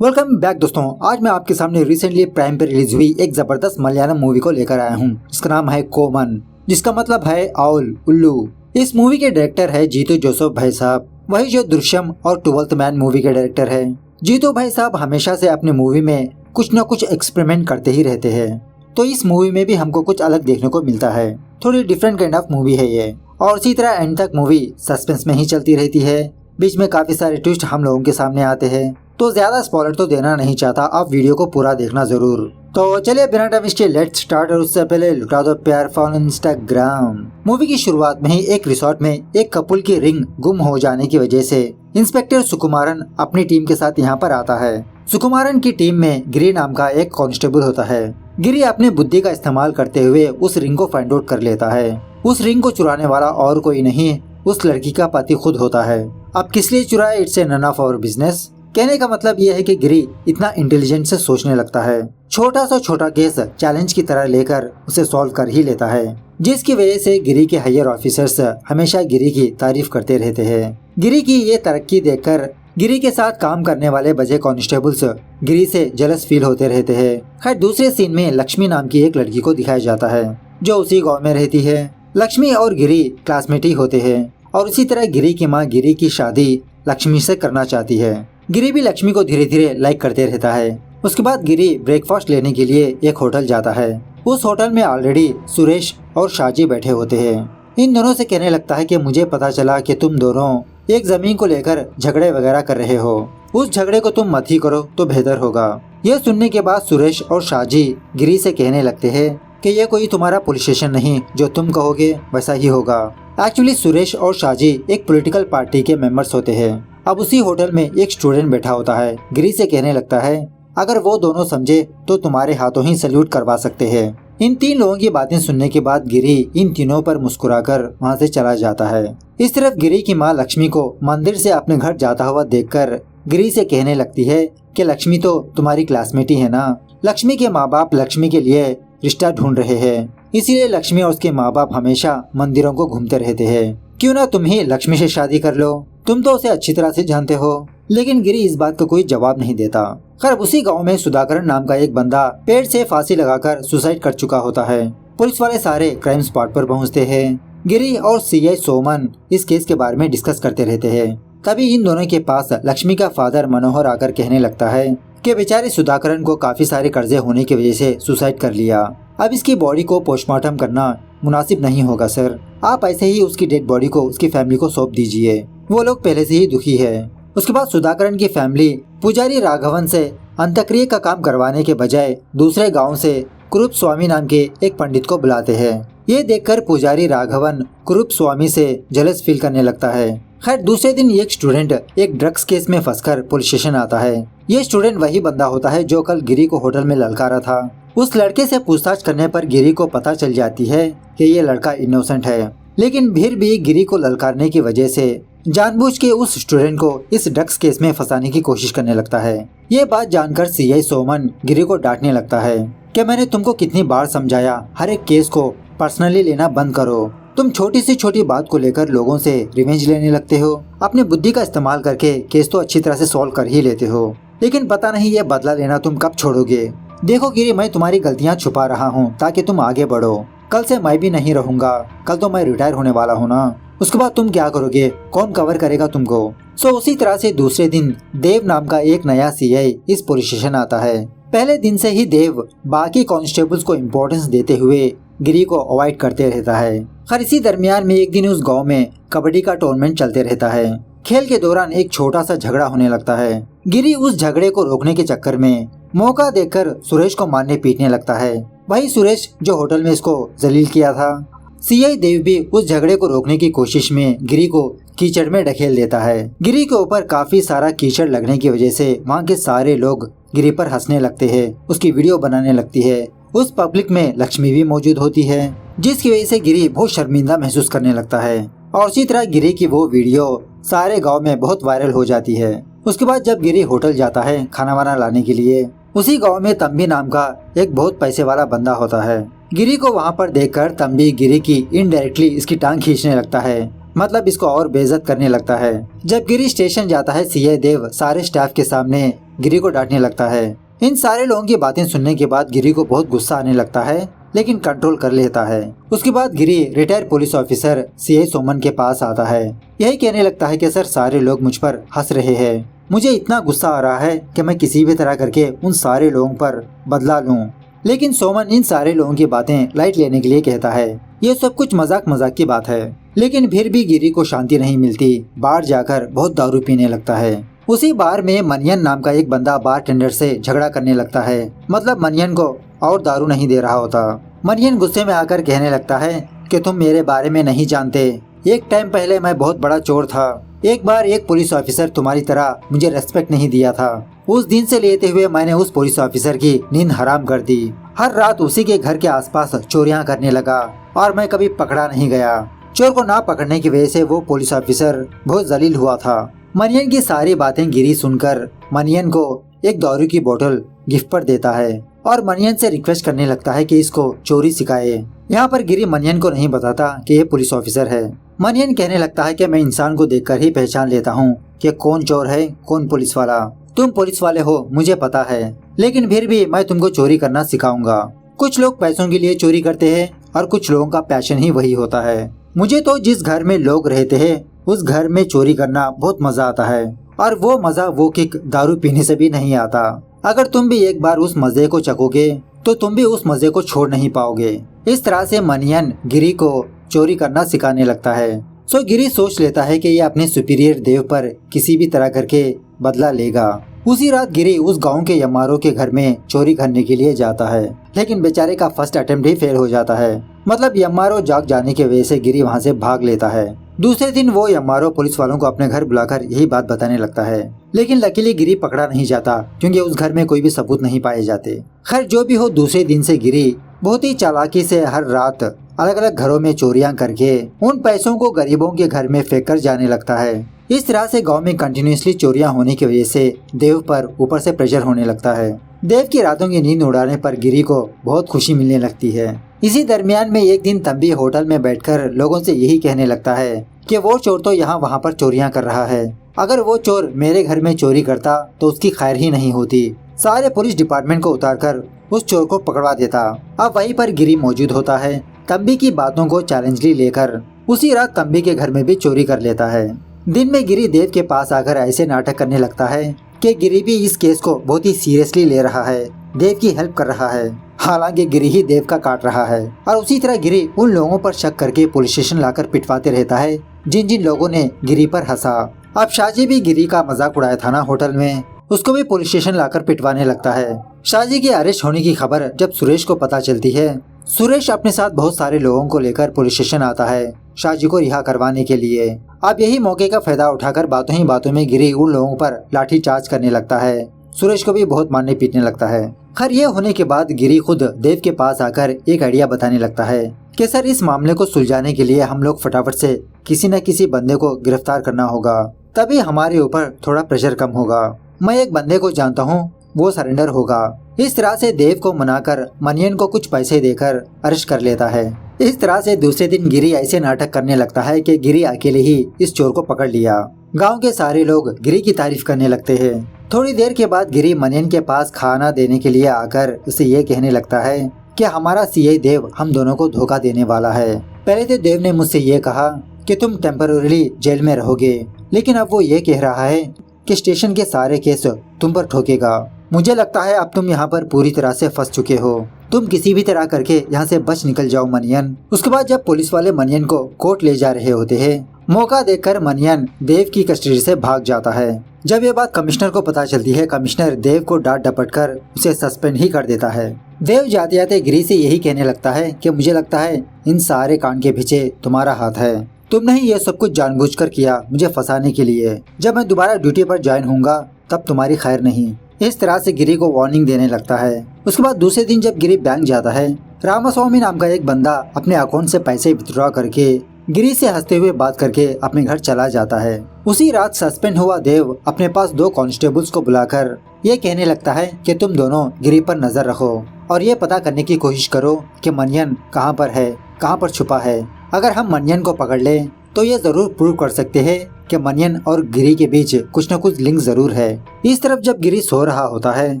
Welcome back दोस्तों। आज मैं आपके सामने रिसेंटली प्राइम पे रिलीज हुई एक जबरदस्त मलयालम मूवी को लेकर आया हूँ। इसका नाम है कोमन, जिसका मतलब है आउल, उल्लू। इस मूवी के डायरेक्टर है जीतू जोसेफ भाई साहब, वही जो दृश्यम और ट्वेल्थ मैन मूवी के डायरेक्टर है। जीतू भाई साहब हमेशा से अपनी मूवी में कुछ न कुछ एक्सपेरिमेंट करते ही रहते हैं, तो इस मूवी में भी हमको कुछ अलग देखने को मिलता है। थोड़ी डिफरेंट काइंड ऑफ मूवी है ये, और इसी तरह एंड तक मूवी सस्पेंस में ही चलती रहती है। बीच में काफी सारे ट्विस्ट हम लोगों के सामने आते हैं, तो ज्यादा स्पॉइलर तो देना नहीं चाहता, आप वीडियो को पूरा देखना जरूर। तो चलिए बिना टाइम वेस्ट के लेट्स स्टार्ट। और उससे पहले लुटा दो प्यार फॉलो इंस्टाग्राम। मूवी की शुरुआत में ही एक रिसोर्ट में एक कपल की रिंग गुम हो जाने की वजह से इंस्पेक्टर सुकुमारन अपनी टीम के साथ यहाँ पर आता है। सुकुमारन की टीम में गिरी नाम का एक कांस्टेबल होता है। गिरी अपनी बुद्धि का इस्तेमाल करते हुए उस रिंग को फाइंड आउट कर लेता है। उस रिंग को चुराने वाला और कोई नहीं, उस लड़की का पति खुद होता है। अब किस लिए चुराए, it's a none of our business. कहने का मतलब यह है कि गिरी इतना इंटेलिजेंट से सोचने लगता है, छोटा सा छोटा केस चैलेंज की तरह लेकर उसे सॉल्व कर ही लेता है, जिसकी वजह से गिरी के हायर ऑफिसर्स हमेशा गिरी की तारीफ करते रहते हैं। गिरी की ये तरक्की देखकर गिरी के साथ काम करने वाले बचे कांस्टेबल्स गिरी से जेलस फील होते रहते हैं। खैर दूसरे सीन में लक्ष्मी नाम की एक लड़की को दिखाया जाता है, जो उसी गाँव में रहती है। लक्ष्मी और गिरी क्लासमेट ही होते हैं, और इसी तरह गिरी की माँ गिरी की शादी लक्ष्मी से करना चाहती है। गिरी भी लक्ष्मी को धीरे धीरे लाइक करते रहता है। उसके बाद गिरी ब्रेकफास्ट लेने के लिए एक होटल जाता है। उस होटल में ऑलरेडी सुरेश और शाजी बैठे होते हैं। इन दोनों से कहने लगता है कि मुझे पता चला कि तुम दोनों एक जमीन को लेकर झगड़े वगैरह कर रहे हो, उस झगड़े को तुम मत ही करो तो बेहतर होगा। यह सुनने के बाद सुरेश और शाजी गिरी से कहने लगते हैं कि यह कोई तुम्हारा पुलिस स्टेशन नहीं, जो तुम कहोगे वैसा ही होगा। एक्चुअली सुरेश और शाजी एक पॉलिटिकल पार्टी के मेंबर्स होते हैं। अब उसी होटल में एक स्टूडेंट बैठा होता है। गिरी से कहने लगता है अगर वो दोनों समझे तो तुम्हारे हाथों ही सल्यूट करवा सकते हैं। इन तीन लोगों की बातें सुनने के बाद गिरी इन तीनों पर मुस्कुराकर वहां से चला जाता है। इस तरफ गिरी की माँ लक्ष्मी को मंदिर से अपने घर जाता हुआ देखकर गिरी से कहने लगती है कि लक्ष्मी तो तुम्हारी क्लासमेट ही है ना। लक्ष्मी के माँ बाप लक्ष्मी के लिए रिश्ता ढूंढ रहे हैं, इसीलिए लक्ष्मी और उसके माँ बाप हमेशा मंदिरों को घूमते रहते हैं। क्यों ना तुम ही लक्ष्मी से शादी कर लो, तुम तो उसे अच्छी तरह से जानते हो। लेकिन गिरी इस बात को कोई जवाब नहीं देता। खैर उसी गांव में सुधाकरन नाम का एक बंदा पेड़ से फांसी लगाकर सुसाइड कर चुका होता है। पुलिस वाले सारे क्राइम स्पॉट पर पहुंचते हैं। गिरी और सीआई सोमन इस केस के बारे में डिस्कस करते रहते हैं। तभी इन दोनों के पास लक्ष्मी का फादर मनोहर आकर कहने लगता है कि बेचारे सुधाकरन को काफी सारे कर्जे होने की वजह से सुसाइड कर लिया। अब इसकी बॉडी को पोस्टमार्टम करना मुनासिब नहीं होगा सर, आप ऐसे ही उसकी डेड बॉडी को उसकी फैमिली को सौंप दीजिए, वो लोग पहले से ही दुखी है। उसके बाद सुधाकरन की फैमिली पुजारी राघवन से अंत्यक्रिया का काम करवाने के बजाय दूसरे गांव से कुरूप स्वामी नाम के एक पंडित को बुलाते हैं। ये देखकर पुजारी राघवन कुरूप स्वामी से जेलस फील करने लगता है। खैर दूसरे दिन एक स्टूडेंट एक ड्रग्स केस में फंसकर पुलिस स्टेशन आता है। ये स्टूडेंट वही बंदा होता है जो कल गिरी को होटल में ललकारा था। उस लड़के से पूछताछ करने पर गिरी को पता चल जाती है कि ये लड़का इनोसेंट है, लेकिन फिर भी गिरी को ललकारने की वजह से जानबूझ के उस स्टूडेंट को इस ड्रग्स केस में फंसाने की कोशिश करने लगता है। ये बात जानकर सीआई सोमन गिरी को डांटने लगता है कि मैंने तुमको कितनी बार समझाया, हर एक केस को पर्सनली लेना बंद करो। तुम छोटी से छोटी बात को लेकर लोगों से रिवेंज लेने लगते हो। अपनी बुद्धि का इस्तेमाल करके केस तो अच्छी तरह से सॉल्व कर ही लेते हो, लेकिन पता नहीं ये बदला लेना तुम कब छोड़ोगे। देखो गिरी, मैं तुम्हारी गलतियाँ छुपा रहा हूँ ताकि तुम आगे बढ़ो। कल से मैं भी नहीं रहूंगा, कल तो मैं रिटायर होने वाला हूँ ना। उसके बाद तुम क्या करोगे, कौन कवर करेगा तुमको। सो उसी तरह से दूसरे दिन देव नाम का एक नया सीआई इस पुलिस स्टेशन आता है। पहले दिन से ही देव बाकी कांस्टेबल्स को इम्पोर्टेंस देते हुए गिरी को अवॉइड करते रहता है। खैर इसी दरमियान में एक दिन उस गांव में कबड्डी का टूर्नामेंट चलते रहता है। खेल के दौरान एक छोटा सा झगड़ा होने लगता है। गिरी उस झगड़े को रोकने के चक्कर में मौका देखकर सुरेश को मारने पीटने लगता है, वही सुरेश जो होटल में इसको जलील किया था। सीआई देव भी उस झगड़े को रोकने की कोशिश में गिरी को कीचड़ में ढकेल देता है। गिरी के ऊपर काफी सारा कीचड़ लगने की वजह से वहाँ के सारे लोग गिरी पर हंसने लगते हैं, उसकी वीडियो बनाने लगती है। उस पब्लिक में लक्ष्मी भी मौजूद होती है, जिसकी वजह से गिरी बहुत शर्मिंदा महसूस करने लगता है। और इसी तरह गिरी की वो वीडियो सारे गांव में बहुत वायरल हो जाती है। उसके बाद जब गिरी होटल जाता है खाना वाना लाने के लिए, उसी गांव में तंबी नाम का एक बहुत पैसे वाला बंदा होता है। गिरी को वहां पर देखकर तंबी गिरी की इनडायरेक्टली इसकी टांग खींचने लगता है मतलब इसको और बेइज्जत करने लगता है। जब गिरी स्टेशन जाता है, सीआई देव सारे स्टाफ के सामने गिरी को डांटने लगता है। इन सारे लोगों की बातें सुनने के बाद गिरी को बहुत गुस्सा आने लगता है, लेकिन कंट्रोल कर लेता है। उसके बाद Giri retired police officer CI Soman के पास आता है। यही कहने लगता है कि सर, सारे लोग मुझ पर हंस रहे हैं, मुझे इतना गुस्सा आ रहा है कि मैं किसी भी तरह करके उन सारे लोगों पर बदला लूं। लेकिन सोमन इन सारे लोगों की बातें लाइट लेने के लिए कहता है, ये सब कुछ मजाक मजाक की बात है। लेकिन फिर भी गिरी को शांति नहीं मिलती, बाहर जाकर बहुत दारू पीने लगता है। उसी बार में मनियन नाम का एक बंदा बारटेंडर से झगड़ा करने लगता है, मतलब मनियन को और दारू नहीं दे रहा होता। मनियन गुस्से में आकर कहने लगता है कि तुम मेरे बारे में नहीं जानते, एक टाइम पहले मैं बहुत बड़ा चोर था। एक बार एक पुलिस ऑफिसर तुम्हारी तरह मुझे रेस्पेक्ट नहीं दिया था। उस दिन से लेते हुए मैंने उस पुलिस ऑफिसर की नींद हराम कर दी। हर रात उसी के घर के आसपास चोरियां करने लगा और मैं कभी पकड़ा नहीं गया। चोर को ना पकड़ने की वजह से वो पुलिस ऑफिसर बहुत जलील हुआ था। मनियन की सारी बातें गिरी सुनकर मनियन को एक दारू की बोतल गिफ्ट पर देता है और मनियन से रिक्वेस्ट करने लगता है कि इसको चोरी सिखाए। यहाँ पर गिरी मनियन को नहीं बताता कि ये पुलिस ऑफिसर है। मनियन कहने लगता है कि मैं इंसान को देखकर ही पहचान लेता हूँ कि कौन चोर है कौन पुलिस वाला। तुम पुलिस वाले हो मुझे पता है, लेकिन फिर भी मैं तुमको चोरी करना सिखाऊंगा। कुछ लोग पैसों के लिए चोरी करते हैं और कुछ लोगों का पैशन ही वही होता है। मुझे तो जिस घर में लोग रहते हैं उस घर में चोरी करना बहुत मजा आता है, और वो मजा वो किक दारू पीने से भी नहीं आता। अगर तुम भी एक बार उस मजे को चखोगे तो तुम भी उस मजे को छोड़ नहीं पाओगे। इस तरह से मनियन गिरी को चोरी करना सिखाने लगता है। सो गिरी सोच लेता है कि ये अपने सुपीरियर देव पर किसी भी तरह करके बदला लेगा। उसी रात गिरी उस गांव के यमारो के घर में चोरी करने के लिए जाता है, लेकिन बेचारे का फर्स्ट अटेम्प्ट ही फेल हो जाता है। मतलब यमारो जाग जाने की वजह से गिरी वहां से भाग लेता है। दूसरे दिन वो यमारो पुलिस वालों को अपने घर बुलाकर यही बात बताने लगता है, लेकिन लकीली गिरी पकड़ा नहीं जाता क्योंकि उस घर में कोई भी सबूत नहीं पाए जाते। खैर जो भी हो, दूसरे दिन से गिरी बहुत ही चालाकी से हर रात अलग अलग घरों में चोरियां करके उन पैसों को गरीबों के घर में फेंक कर जाने लगता है। इस तरह से गांव में कंटिन्यूसली चोरियां होने की वजह से देव पर ऊपर से प्रेशर होने लगता है। देव की रातों की नींद उड़ाने पर गिरी को बहुत खुशी मिलने लगती है। इसी दरमियान में एक दिन तंबी होटल में बैठकर लोगों से यही कहने लगता है कि वो चोर तो यहाँ वहाँ पर चोरियां कर रहा है। अगर वो चोर मेरे घर में चोरी करता तो उसकी खैर ही नहीं होती। सारे पुलिस डिपार्टमेंट को उतारकर उस चोर को पकड़वा देता। अब वहीं पर गिरी मौजूद होता है। तंबी की बातों को चैलेंजली लेकर उसी रात तंबी के घर में भी चोरी कर लेता है। दिन में गिरी देव के पास आकर ऐसे नाटक करने लगता है कि गिरी भी इस केस को बहुत ही सीरियसली ले रहा है, देव की हेल्प कर रहा है। हालांकि गिरी ही देव का काट रहा है, और उसी तरह गिरी उन लोगों पर शक करके पुलिस स्टेशन लाकर पिटवाते रहता है जिन जिन लोगों ने गिरी पर हंसा। अब शाहजी भी गिरी का मजाक उड़ाया था ना होटल में, उसको भी पुलिस स्टेशन लाकर पिटवाने लगता है। शाहजी के अरेस्ट होने की खबर जब सुरेश को पता चलती है, सुरेश अपने साथ बहुत सारे लोगों को लेकर पुलिस स्टेशन आता है शाहजी को रिहा करवाने के लिए। अब यही मौके का फायदा उठाकर बातों ही बातों में गिरी उन लोगों पर लाठी चार्ज करने लगता है। सुरेश को भी बहुत मारने पीटने लगता है। खैर ये होने के बाद गिरी खुद देव के पास आकर एक आइडिया बताने लगता है कि सर, इस मामले को सुलझाने के लिए हम लोग फटाफट से किसी न किसी बंदे को गिरफ्तार करना होगा, तभी हमारे ऊपर थोड़ा प्रेशर कम होगा। मैं एक बंदे को जानता हूँ, वो सरेंडर होगा। इस तरह से देव को मनाकर मनियन को कुछ पैसे देकर अरेस्ट कर लेता है। इस तरह से दूसरे दिन गिरी ऐसे नाटक करने लगता है कि गिरी अकेले ही इस चोर को पकड़ लिया। गांव के सारे लोग गिरी की तारीफ करने लगते हैं। थोड़ी देर के बाद गिरी मनियन के पास खाना देने के लिए आकर उसे ये कहने लगता है कि हमारा सीआई देव हम दोनों को धोखा देने वाला है। पहले तो देव ने मुझसे ये कहा कि तुम टेम्पररीली जेल में रहोगे, लेकिन अब वो ये कह रहा है कि स्टेशन के सारे केस तुम पर ठोकेगा। मुझे लगता है अब तुम यहाँ पर पूरी तरह से फंस चुके हो। तुम किसी भी तरह करके यहाँ से बच निकल जाओ मनियन। उसके बाद जब पुलिस वाले मनियन को कोर्ट ले जा रहे होते हैं, मौका देखकर मनियन देव की कस्टडी से भाग जाता है। जब ये बात कमिश्नर को पता चलती है, कमिश्नर देव को डांट डपट कर उसे सस्पेंड ही कर देता है। देव जाते जाते गिरी से यही कहने लगता है कि मुझे लगता है इन सारे कांड के पीछे तुम्हारा हाथ है। तुमने ही ये सब कुछ जानबूझकर किया मुझे फंसाने के लिए। जब मैं दोबारा ड्यूटी पर ज्वाइन होऊंगा तब तुम्हारी खैर नहीं। इस तरह से गिरी को वार्निंग देने लगता है। उसके बाद दूसरे दिन जब गिरी बैंक जाता है, रामास्वामी नाम का एक बंदा अपने अकाउंट से पैसे विथड्रॉ करके गिरी से हंसते हुए बात करके अपने घर चला जाता है। उसी रात सस्पेंड हुआ देव अपने पास 2 कांस्टेबल्स को बुलाकर ये कहने लगता है कि तुम दोनों गिरी पर नजर रखो और ये पता करने की कोशिश करो कि मनियन कहाँ पर है, कहाँ पर छुपा है। अगर हम मनियन को पकड़ ले तो ये जरूर प्रूव कर सकते हैं कि मनियन और गिरी के बीच कुछ न कुछ लिंक जरूर है। इस तरफ जब गिरी सो रहा होता है,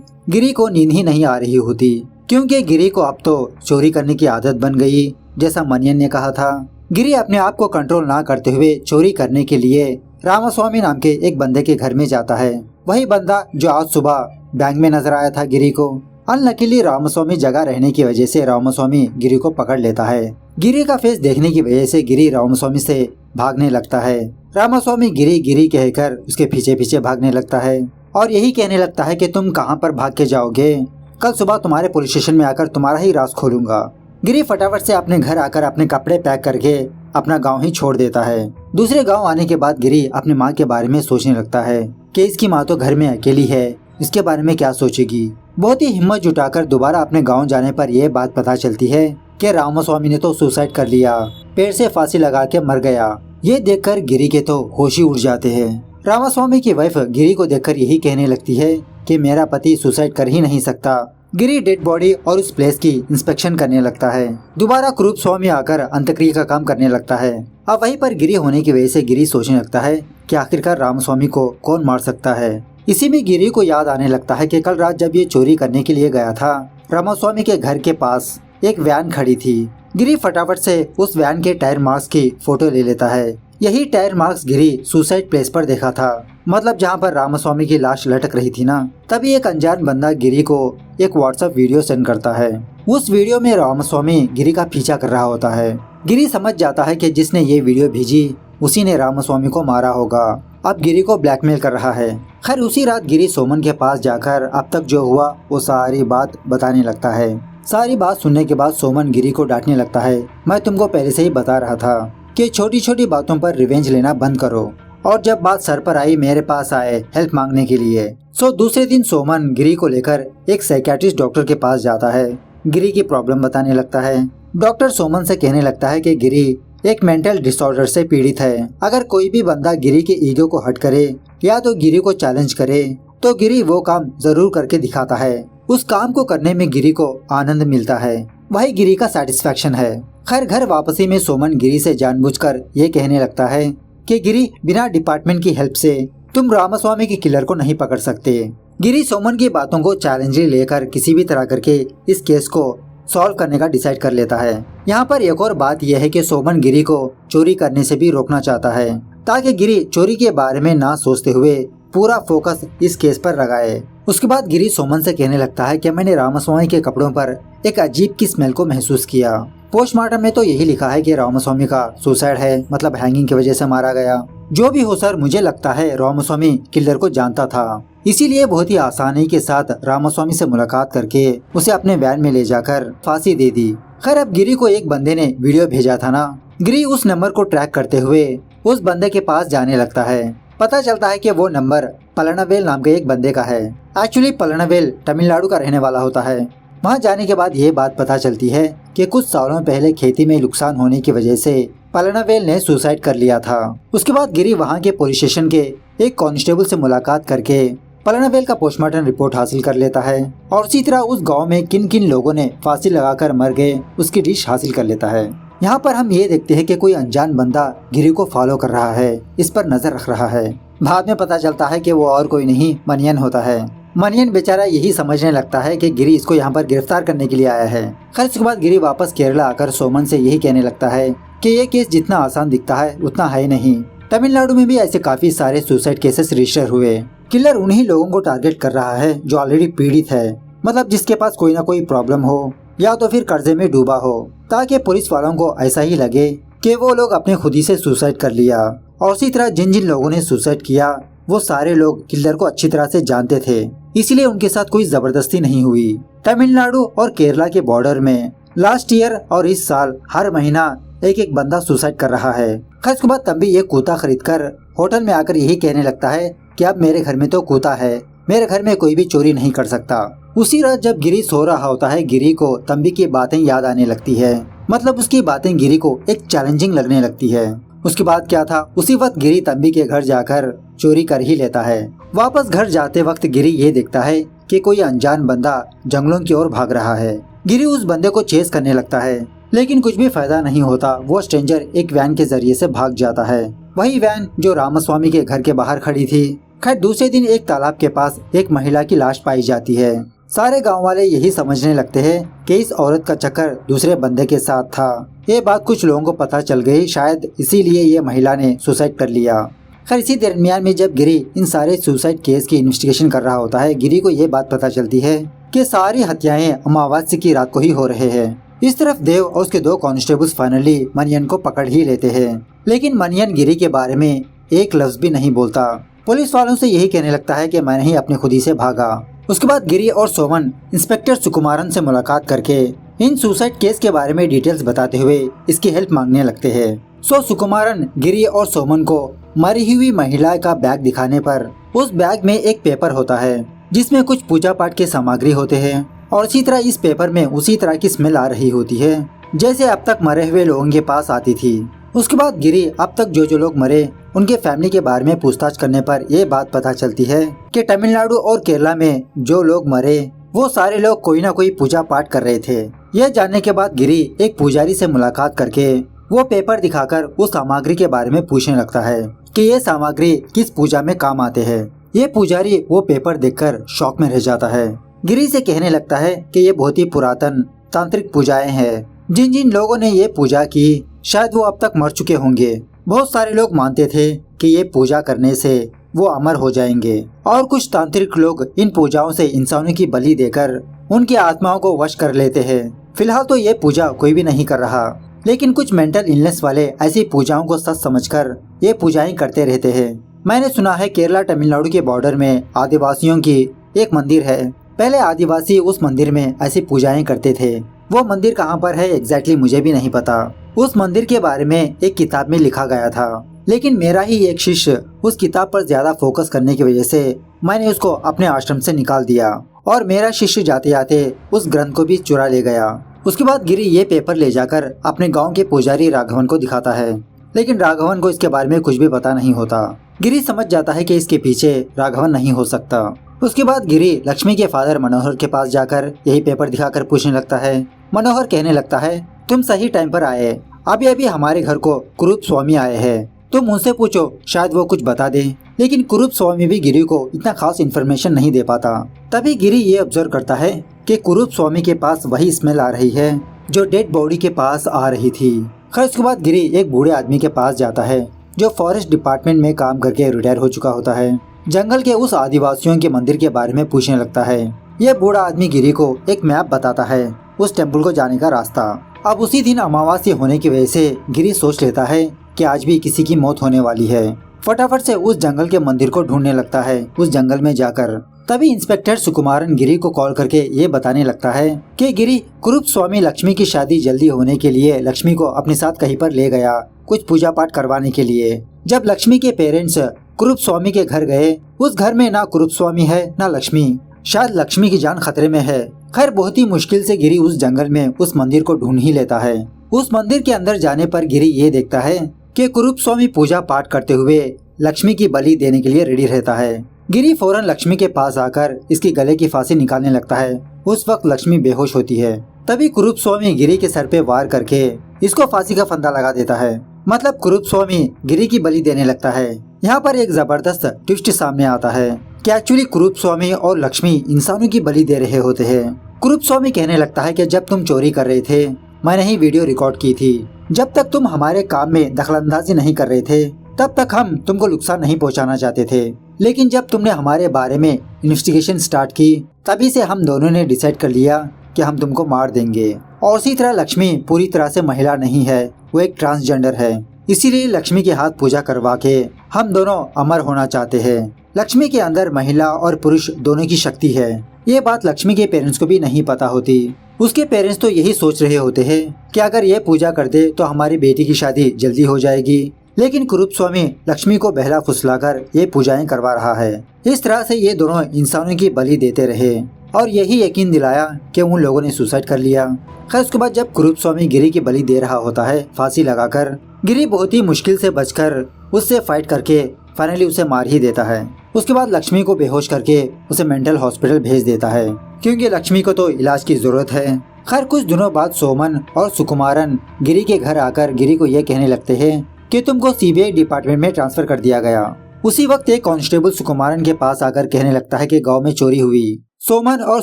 गिरी को नींद ही नहीं आ रही होती, क्योंकि गिरी को अब तो चोरी करने की आदत बन गई, जैसा मनियन ने कहा था। गिरी अपने आप को कंट्रोल ना करते हुए चोरी करने के लिए रामास्वामी नाम के एक बंदे के घर में जाता है। वही बंदा जो आज सुबह बैंक में नजर आया था गिरी को। अनलकीली रामास्वामी जगह रहने की वजह से रामास्वामी गिरी को पकड़ लेता है। गिरी का फेस देखने की वजह से गिरी रामास्वामी से भागने लगता है। रामास्वामी गिरी गिरी कहकर उसके पीछे पीछे भागने लगता है और यही कहने लगता है कि तुम कहां पर भाग के जाओगे, कल सुबह तुम्हारे पुलिस स्टेशन में आकर तुम्हारा ही राज खोलूंगा। गिरी फटाफट से अपने घर आकर अपने कपड़े पैक करके अपना गांव ही छोड़ देता है। दूसरे गांव आने के बाद गिरी अपनी माँ के बारे में सोचने लगता है कि इसकी माँ तो घर में अकेली है, इसके बारे में क्या सोचेगी। बहुत ही हिम्मत जुटाकर दोबारा अपने गांव जाने पर यह बात पता चलती है कि रामास्वामी ने तो सुसाइड कर लिया, पेड़ से फांसी लगा के मर गया। ये देखकर गिरी के तो होश ही उड़ जाते हैं। रामास्वामी की वाइफ गिरी को देखकर यही कहने लगती है कि मेरा पति सुसाइड कर ही नहीं सकता। गिरी डेड बॉडी और उस प्लेस की इंस्पेक्शन करने लगता है। दोबारा क्रूप स्वामी आकर अंत्यक्रिया का काम करने लगता है। अब वहीं पर गिरी होने की वजह से गिरी सोचने लगता है कि आखिरकार रामास्वामी को कौन मार सकता है। इसी में गिरी को याद आने लगता है कि कल रात जब ये चोरी करने के लिए गया था, रामास्वामी के घर के पास एक वैन खड़ी थी। गिरी फटाफट से उस वैन के टायर मार्क्स की फोटो ले लेता है। यही टायर मार्क्स गिरी सुसाइड प्लेस पर देखा था, मतलब जहाँ पर रामास्वामी की लाश लटक रही थी ना। तभी एक अनजान बंदा गिरी को एक व्हाट्सएप वीडियो सेंड करता है। उस वीडियो में रामास्वामी गिरी का पीछा कर रहा होता है। गिरी समझ जाता है कि जिसने ये वीडियो भेजी उसी ने रामास्वामी को मारा होगा, अब गिरी को ब्लैकमेल कर रहा है। खैर उसी रात गिरी सोमन के पास जाकर अब तक जो हुआ वो सारी बात बताने लगता है। सारी बात सुनने के बाद सोमन गिरी को डांटने लगता है, मैं तुमको पहले से ही बता रहा था कि छोटी छोटी बातों पर रिवेंज लेना बंद करो, और जब बात सर पर आई मेरे पास आए हेल्प मांगने के लिए। दूसरे दिन सोमन गिरी को लेकर एक साइकियाट्रिस्ट डॉक्टर के पास जाता है। गिरी की प्रॉब्लम बताने लगता है। डॉक्टर सोमन से कहने लगता है कि गिरी एक मेंटल डिसऑर्डर से पीड़ित है। अगर कोई भी बंदा गिरी के ईगो को हट करे या तो गिरी को चैलेंज करे तो गिरी वो काम जरूर करके दिखाता है। उस काम को करने में गिरी को आनंद मिलता है, वही गिरी का सेटिस्फेक्शन है। खैर घर वापसी में सोमन गिरी से जानबूझकर ये कहने लगता है कि गिरी बिना डिपार्टमेंट की हेल्प से तुम रामास्वामी के किलर को नहीं पकड़ सकते। गिरी सोमन की बातों को चैलेंजली लेकर किसी भी तरह करके इस केस को सॉल्व करने का डिसाइड कर लेता है। यहाँ पर एक और बात यह है कि सोमन गिरी को चोरी करने से भी रोकना चाहता है, ताकि गिरी चोरी के बारे में ना सोचते हुए पूरा फोकस इस केस पर लगाए। उसके बाद गिरी सोमन से कहने लगता है कि मैंने रामास्वामी के कपड़ों पर एक अजीब की स्मेल को महसूस किया। पोस्टमार्टम में तो यही लिखा है कि रामास्वामी का सुसाइड है, मतलब हैंगिंग की वजह से मारा गया। जो भी हो सर, मुझे लगता है रामास्वामी किलर को जानता था, इसीलिए बहुत ही आसानी के साथ रामास्वामी से मुलाकात करके उसे अपने वैन में ले जाकर फांसी दे दी। खैर अब गिरी को एक बंदे ने वीडियो भेजा था ना, गिरी उस नंबर को ट्रैक करते हुए उस बंदे के पास जाने लगता है। पता चलता है कि वो नंबर पलनावेल नाम के एक बंदे का है। एक्चुअली पलनावेल तमिलनाडु का रहने वाला होता है। वहाँ जाने के बाद ये बात पता चलती है कि कुछ सालों पहले खेती में नुकसान होने की वजह से पलनावेल ने सुसाइड कर लिया था। उसके बाद गिरी वहाँ के पुलिस स्टेशन के एक कांस्टेबल से मुलाकात करके पलनावेल का पोस्टमार्टम रिपोर्ट हासिल कर लेता है और इसी तरह उस गांव में किन किन लोगों ने फांसी लगाकर मर गए उसकी डिश हासिल कर लेता है। यहाँ पर हम ये देखते हैं कि कोई अनजान बंदा गिरी को फॉलो कर रहा है, इस पर नजर रख रहा है। बाद में पता चलता है कि वो और कोई नहीं मनियन होता है। मनियन बेचारा यही समझने लगता है कि गिरी इसको यहाँ पर गिरफ्तार करने के लिए आया है। खैर उसके बाद गिरी वापस केरला आकर सोमन से यही कहने लगता है कि ये केस जितना आसान दिखता है उतना है नहीं। तमिलनाडु में भी ऐसे काफी सारे सुसाइड केसेस रजिस्टर हुए। किलर उन्हीं लोगों को टारगेट कर रहा है जो ऑलरेडी पीड़ित है, मतलब जिसके पास कोई ना कोई प्रॉब्लम हो या तो फिर कर्जे में डूबा हो, ताकि पुलिस वालों को ऐसा ही लगे कि वो लोग अपने खुद ही से सुसाइड कर लिया। और इसी तरह जिन जिन लोगों ने सुसाइड किया वो सारे लोग किलर को अच्छी तरह से जानते थे, इसलिए उनके साथ कोई जबरदस्ती नहीं हुई। तमिलनाडु और केरला के बॉर्डर में लास्ट ईयर और इस साल हर महीना एक एक बंदा सुसाइड कर रहा है। खैर उसके बाद तब भी ये कुत्ता खरीदकर होटल में आकर यही कहने लगता है कि अब मेरे घर में तो कुत्ता है, मेरे घर में कोई भी चोरी नहीं कर सकता। उसी रात जब गिरी सो रहा होता है, गिरी को तंबी की बातें याद आने लगती है, मतलब उसकी बातें गिरी को एक चैलेंजिंग लगने लगती है। उसके बाद क्या था, उसी वक्त गिरी तंबी के घर जाकर चोरी कर ही लेता है। वापस घर जाते वक्त गिरी ये देखता है कि कोई अनजान बंदा जंगलों की ओर भाग रहा है। गिरी उस बंदे को चेस करने लगता है। लेकिन कुछ भी फायदा नहीं होता। वो स्ट्रेंजर एक वैन के जरिए से भाग जाता है, वही वैन जो रामास्वामी के घर के बाहर खड़ी थी। खैर दूसरे दिन एक तालाब के पास एक महिला की लाश पाई जाती है। सारे गांव वाले यही समझने लगते हैं कि इस औरत का चक्कर दूसरे बंदे के साथ था। ये बात कुछ लोगों को पता चल गई, शायद इसीलिए ये महिला ने सुसाइड कर लिया। खैर इसी दरमियान में जब गिरी इन सारे सुसाइड केस की इन्वेस्टिगेशन कर रहा होता है, गिरी को ये बात पता चलती है कि सारी हत्याएं अमावस्या की रात को ही हो रहे हैं। इस तरफ देव और उसके 2 कांस्टेबल्स फाइनली मनियन को पकड़ ही लेते हैं, लेकिन मनियन गिरी के बारे में एक लफ्ज भी नहीं बोलता। पुलिस वालों से यही कहने लगता है कि मैंने ही अपने खुदी से भागा। उसके बाद गिरी और सोमन इंस्पेक्टर सुकुमारन से मुलाकात करके इन सुसाइड केस के बारे में डिटेल्स बताते हुए इसकी हेल्प मांगने लगते हैं। सुकुमारन गिरी और सोमन को मरी हुई महिला का बैग दिखाने पर उस बैग में एक पेपर होता है जिसमें कुछ पूजा पाठ के सामग्री होते हैं, और इसी तरह इस पेपर में उसी तरह की स्मेल आ रही होती है जैसे अब तक मरे हुए लोगों के पास आती थी। उसके बाद गिरी अब तक जो लोग मरे उनके फैमिली के बारे में पूछताछ करने पर यह बात पता चलती है कि तमिलनाडु और केरला में जो लोग मरे वो सारे लोग कोई ना कोई पूजा पाठ कर रहे थे। यह जानने के बाद गिरी एक पुजारी से मुलाकात करके वो पेपर दिखाकर उस सामग्री के बारे में पूछने लगता है कि ये सामग्री किस पूजा में काम आते हैं। ये पुजारी वो पेपर देखकर शॉक में रह जाता है। गिरी से कहने लगता है कि ये बहुत ही पुरातन तांत्रिक पूजाएं हैं, जिन जिन लोगों ने ये पूजा की शायद वो अब तक मर चुके होंगे। बहुत सारे लोग मानते थे कि ये पूजा करने से वो अमर हो जाएंगे, और कुछ तांत्रिक लोग इन पूजाओं से इंसानों की बलि देकर उनकी आत्माओं को वश कर लेते हैं। फिलहाल तो ये पूजा कोई भी नहीं कर रहा, लेकिन कुछ मेंटल इलनेस वाले ऐसी पूजाओं को सच समझकर ये पूजाएं करते रहते हैं। मैंने सुना है केरला तमिलनाडु के बॉर्डर में आदिवासियों की एक मंदिर है। पहले आदिवासी उस मंदिर में ऐसी पूजाएं करते थे। वो मंदिर कहाँ पर है एग्जैक्टली मुझे भी नहीं पता। उस मंदिर के बारे में एक किताब में लिखा गया था, लेकिन मेरा ही एक शिष्य उस किताब पर ज्यादा फोकस करने की वजह से मैंने उसको अपने आश्रम से निकाल दिया, और मेरा शिष्य जाते जाते उस ग्रंथ को भी चुरा ले गया। उसके बाद गिरी ये पेपर ले जाकर अपने गांव के पुजारी राघवन को दिखाता है, लेकिन राघवन को इसके बारे में कुछ भी पता नहीं होता। गिरी समझ जाता है कि इसके पीछे राघवन नहीं हो सकता। उसके बाद गिरी लक्ष्मी के फादर मनोहर के पास जाकर यही पेपर दिखाकर पूछने लगता है। मनोहर कहने लगता है, तुम सही टाइम पर आए, अभी अभी हमारे घर को कुरूप स्वामी आए हैं, तुम उनसे पूछो शायद वो कुछ बता दे। लेकिन कुरूप स्वामी भी गिरी को इतना खास इन्फॉर्मेशन नहीं दे पाता। तभी गिरी ये ऑब्जर्व करता है कि कुरूप स्वामी के पास वही स्मेल आ रही है जो डेड बॉडी के पास आ रही थी। खैर उसके बाद गिरी एक बूढ़े आदमी के पास जाता है जो फॉरेस्ट डिपार्टमेंट में काम करके रिटायर हो चुका होता है। जंगल के उस आदिवासियों के मंदिर के बारे में पूछने लगता है। यह बूढ़ा आदमी गिरी को एक मैप बताता है उस टेम्पल को जाने का रास्ता। अब उसी दिन अमावस्या होने की वजह से गिरी सोच लेता है कि आज भी किसी की मौत होने वाली है। फटाफट से उस जंगल के मंदिर को ढूंढने लगता है उस जंगल में जाकर। तभी इंस्पेक्टर सुकुमारन गिरी को कॉल करके ये बताने लगता है कि गिरी कुरूप स्वामी लक्ष्मी की शादी जल्दी होने के लिए लक्ष्मी को अपने साथ कहीं पर ले गया कुछ पूजा पाठ करवाने के लिए। जब लक्ष्मी के पेरेंट्स कुरूप स्वामी के घर गए, उस घर में ना कुरूप स्वामी है ना लक्ष्मी। शायद लक्ष्मी की जान खतरे में है। खैर बहुत ही मुश्किल से गिरी उस जंगल में उस मंदिर को ढूंढ ही लेता है। उस मंदिर के अंदर जाने पर गिरी ये देखता है कि कुरूप स्वामी पूजा पाठ करते हुए लक्ष्मी की बलि देने के लिए रेडी रहता है। गिरी फौरन लक्ष्मी के पास आकर इसकी गले की फांसी निकालने लगता है। उस वक्त लक्ष्मी बेहोश होती है। तभी कुरूप स्वामी गिरी के सर पे वार करके इसको फांसी का फंदा लगा देता है। मतलब कुरूप स्वामी गिरी की बलि देने लगता है। यहाँ पर एक जबरदस्त ट्विस्ट सामने आता है कि एक्चुअली कुरूप स्वामी और लक्ष्मी इंसानों की बलि दे रहे होते हैं। कुरूप स्वामी कहने लगता है कि जब तुम चोरी कर रहे थे मैंने ही वीडियो रिकॉर्ड की थी। जब तक तुम हमारे काम में दखलंदाजी नहीं कर रहे थे तब तक हम तुमको नुकसान नहीं पहुंचाना चाहते थे, लेकिन जब तुमने हमारे बारे में इन्वेस्टिगेशन स्टार्ट की तभी से हम दोनों ने डिसाइड कर लिया कि हम तुमको मार देंगे। और इसी तरह लक्ष्मी पूरी तरह से महिला नहीं है, वो एक ट्रांसजेंडर है। इसीलिए लक्ष्मी के हाथ पूजा करवा के हम दोनों अमर होना चाहते हैं। लक्ष्मी के अंदर महिला और पुरुष दोनों की शक्ति है। ये बात लक्ष्मी के पेरेंट्स को भी नहीं पता होती। उसके पेरेंट्स तो यही सोच रहे होते हैं कि अगर ये पूजा कर दे तो हमारी बेटी की शादी जल्दी हो जाएगी, लेकिन कुरूप स्वामी लक्ष्मी को बहला फुसलाकर ये पूजाएं करवा रहा है। इस तरह से ये दोनों इंसानों की बलि देते रहे और यही यकीन दिलाया कि उन लोगों ने सुसाइड कर लिया। खैर उसके बाद जब कुरूप स्वामी गिरी की बलि दे रहा होता है फांसी लगाकर, गिरी बहुत ही मुश्किल से बचकर उससे फाइट करके फाइनली उसे मार ही देता है। उसके बाद लक्ष्मी को बेहोश करके उसे मेंटल हॉस्पिटल भेज देता है क्योंकि लक्ष्मी को तो इलाज की जरूरत है। खैर कुछ दिनों बाद सोमन और सुकुमारन गिरी के घर आकर गिरी को यह कहने लगते हैं कि तुमको सीबीआई डिपार्टमेंट में ट्रांसफर कर दिया गया। उसी वक्त एक कांस्टेबल सुकुमारन के पास आकर कहने लगता है कि गांव में चोरी हुई। सोमन और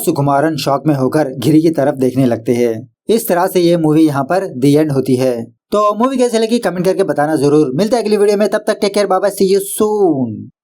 सुकुमारन शॉक में होकर गिरी की तरफ देखने लगते हैं। इस तरह से ये मूवी यहाँ पर दी एंड होती है। तो मूवी कैसे लगी कमेंट करके बताना जरूर। मिलते हैं अगली वीडियो में, तब तक take care, bye bye, see you soon.